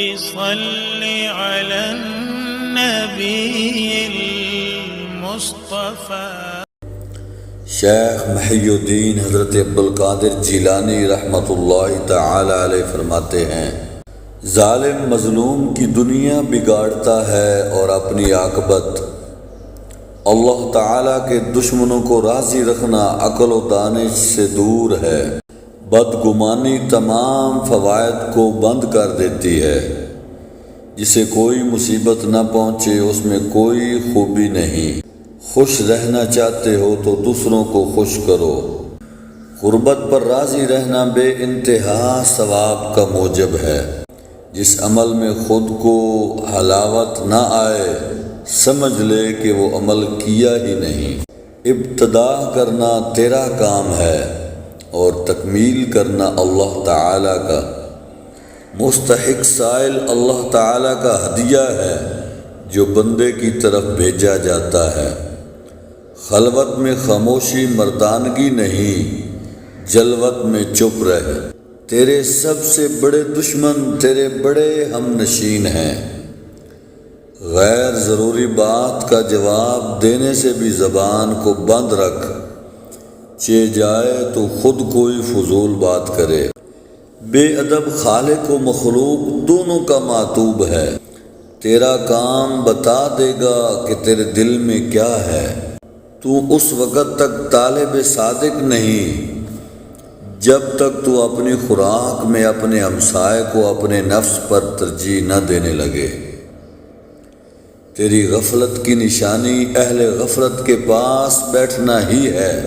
صل على النبي المصطفى۔ شیخ محی الدین حضرت عبد القادر جیلانی رحمۃ اللہ تعالی علیہ فرماتے ہیں، ظالم مظلوم کی دنیا بگاڑتا ہے اور اپنی عاقبت اللہ تعالیٰ کے دشمنوں کو راضی رکھنا عقل و دانش سے دور ہے۔ بدگمانی تمام فوائد کو بند کر دیتی ہے۔ جسے کوئی مصیبت نہ پہنچے اس میں کوئی خوبی نہیں۔ خوش رہنا چاہتے ہو تو دوسروں کو خوش کرو۔ غربت پر راضی رہنا بے انتہا ثواب کا موجب ہے۔ جس عمل میں خود کو حلاوت نہ آئے سمجھ لے کہ وہ عمل کیا ہی نہیں۔ ابتدا کرنا تیرا کام ہے اور تکمیل کرنا اللہ تعالیٰ کا۔ مستحق سائل اللہ تعالیٰ کا ہدیہ ہے جو بندے کی طرف بھیجا جاتا ہے۔ خلوت میں خاموشی مردانگی نہیں، جلوت میں چپ رہ۔ تیرے سب سے بڑے دشمن تیرے بڑے ہم نشین ہیں۔ غیر ضروری بات کا جواب دینے سے بھی زبان کو بند رکھ، چے جائے تو خود کوئی فضول بات کرے۔ بے ادب خالق و مخلوق دونوں کا معتوب ہے۔ تیرا کام بتا دے گا کہ تیرے دل میں کیا ہے۔ تو اس وقت تک طالب صادق نہیں جب تک تو اپنی خوراک میں اپنے ہمسائے کو اپنے نفس پر ترجیح نہ دینے لگے۔ تیری غفلت کی نشانی اہل غفلت کے پاس بیٹھنا ہی ہے۔